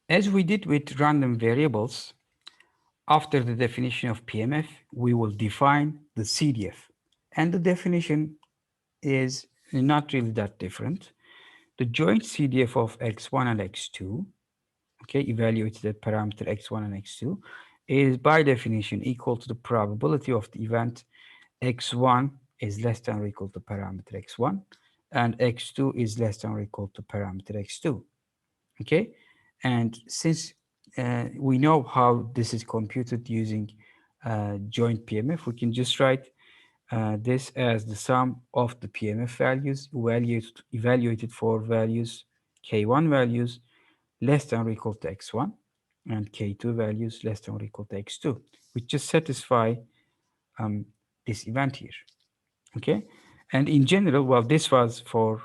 As we did with random variables, after the definition of PMF, we will define the CDF. And the definition is not really that different. The joint CDF of x1 and x2, okay, evaluated at parameter x1 and x2, is by definition equal to the probability of the event x1 is less than or equal to parameter x1 and x2 is less than or equal to parameter x2. Okay, and since we know how this is computed using joint PMF, we can just write this as the sum of the PMF values evaluated for values k1 values less than or equal to x1 and k2 values less than or equal to x2, which just satisfy um, this event here. Okay, and in general, well, this was for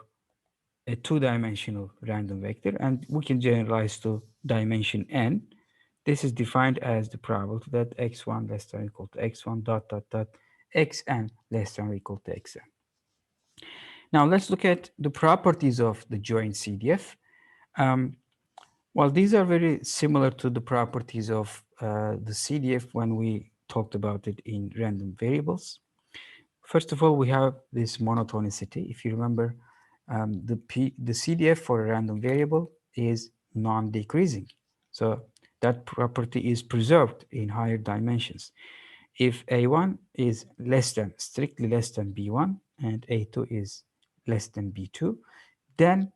a two-dimensional random vector, and we can generalize to dimension n. This is defined as the probability that x1 less than or equal to x1 dot dot dot xn less than or equal to xn. Now let's look at the properties of the joint CDF. Um, well, these are very similar to the properties of the CDF when we talked about it in random variables. First of all, we have this monotonicity. If you remember, the CDF for a random variable is non-decreasing. So that property is preserved in higher dimensions. If A1 is strictly less than B1, and A2 is less than B2, then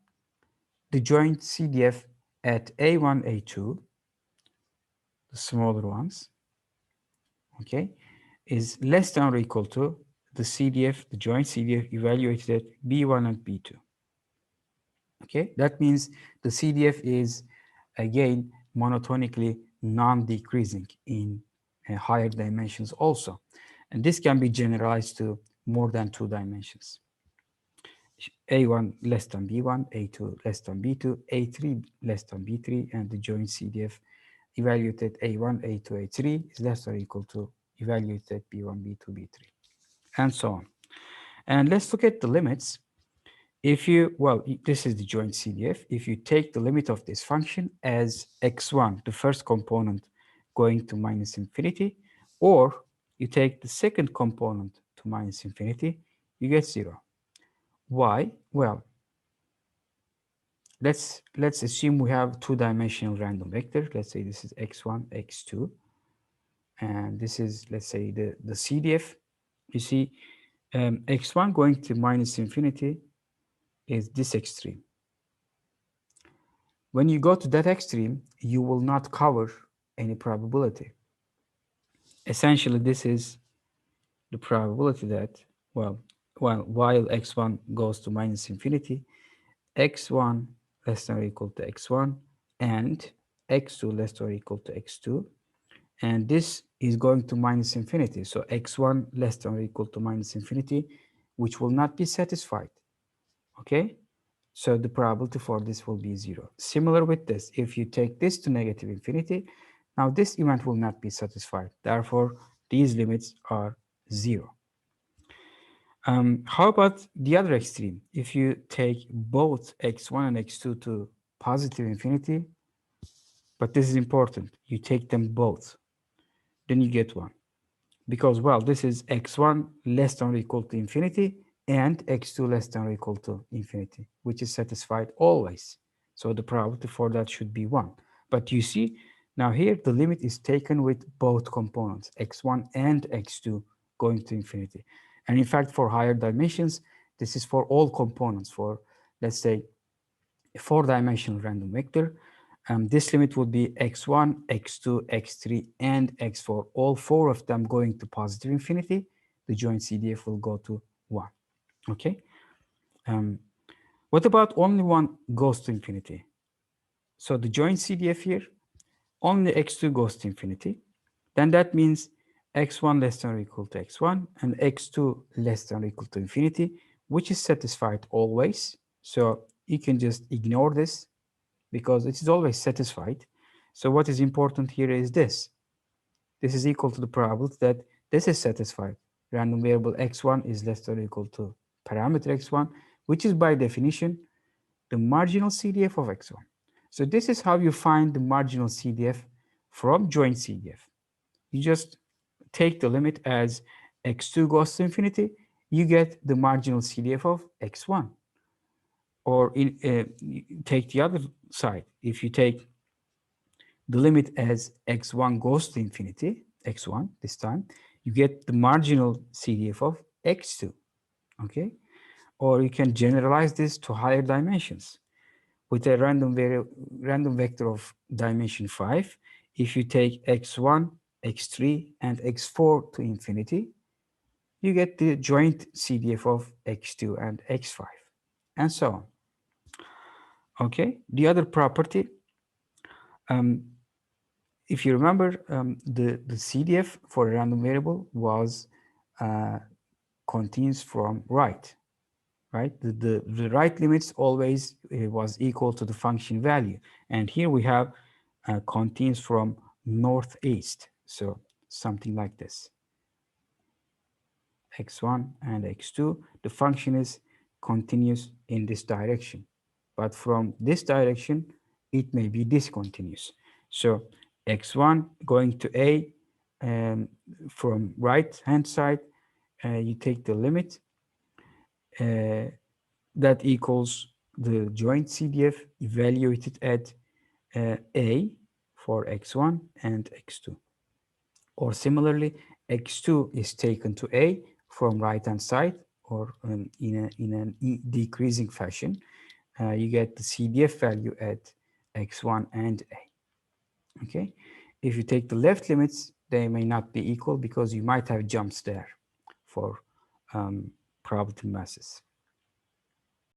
the joint CDF at A1, A2, the smaller ones, okay, is less than or equal to the CDF, the joint CDF evaluated at B1 and B2. Okay, that means the CDF is again monotonically non-decreasing in higher dimensions also. And this can be generalized to more than two dimensions. A1 less than B1, A2 less than B2, A3 less than B3, and the joint CDF evaluated A1, A2, A3 is less than or equal to evaluated B1, B2, B3, and so on. And let's look at the limits. If you, well, this is the joint CDF. If you take the limit of this function as x1, the first component going to minus infinity, or you take the second component to minus infinity, you get 0. Why? Well, let's assume we have two-dimensional random vector. Let's say this is x1, x2, and this is, let's say, the CDF. You see, x1 going to minus infinity is this extreme. When you go to that extreme, you will not cover any probability. Essentially, this is the probability that, well, while x1 goes to minus infinity, x1 less than or equal to x1 and x2 less than or equal to x2, and this is going to minus infinity. So x1 less than or equal to minus infinity, which will not be satisfied. Okay? So the probability for this will be 0. Similar with this, if you take this to negative infinity, now this event will not be satisfied. Therefore, these limits are 0. How about the other extreme? If you take both x1 and x2 to positive infinity, but this is important, you take them both, then you get 1. Because, well, this is x1 less than or equal to infinity and x2 less than or equal to infinity, which is satisfied always. So the probability for that should be 1. But you see, now here the limit is taken with both components, x1 and x2 going to infinity. And in fact, for higher dimensions, this is for all components. For, let's say, a four-dimensional random vector, this limit would be x1, x2, x3, and x4, all four of them going to positive infinity. The joint CDF will go to 1. Okay. What about only one goes to infinity? So the joint CDF here, only x2 goes to infinity. Then that means x1 less than or equal to x1 and x2 less than or equal to infinity, which is satisfied always. So you can just ignore this because it is always satisfied. So what is important here is this. This is equal to the probability that this is satisfied. Random variable x1 is less than or equal to parameter x1, which is by definition the marginal CDF of x1. So this is how you find the marginal CDF from joint CDF. You just take the limit as x2 goes to infinity, you get the marginal CDF of x1. Or take the other side. If you take the limit as x1 goes to infinity, x1 this time, you get the marginal CDF of x2, okay? Or you can generalize this to higher dimensions. With a random vector of dimension 5, if you take x1, x3, and x4 to infinity, you get the joint CDF of x2 and x5, and so on. Okay, the other property, if you remember, the CDF for a random variable was continuous from right? The right limits always was equal to the function value. And here we have continuous from northeast. So something like this. x1 and x2, the function is continuous in this direction. But from this direction, it may be discontinuous. So x1 going to a, from right hand side, you take the limit that equals the joint CDF evaluated at a for x1 and x2. Or similarly, x2 is taken to a from right hand side, or in a decreasing fashion. You get the CDF value at x1 and a. Okay, if you take the left limits, they may not be equal because you might have jumps there for probability masses.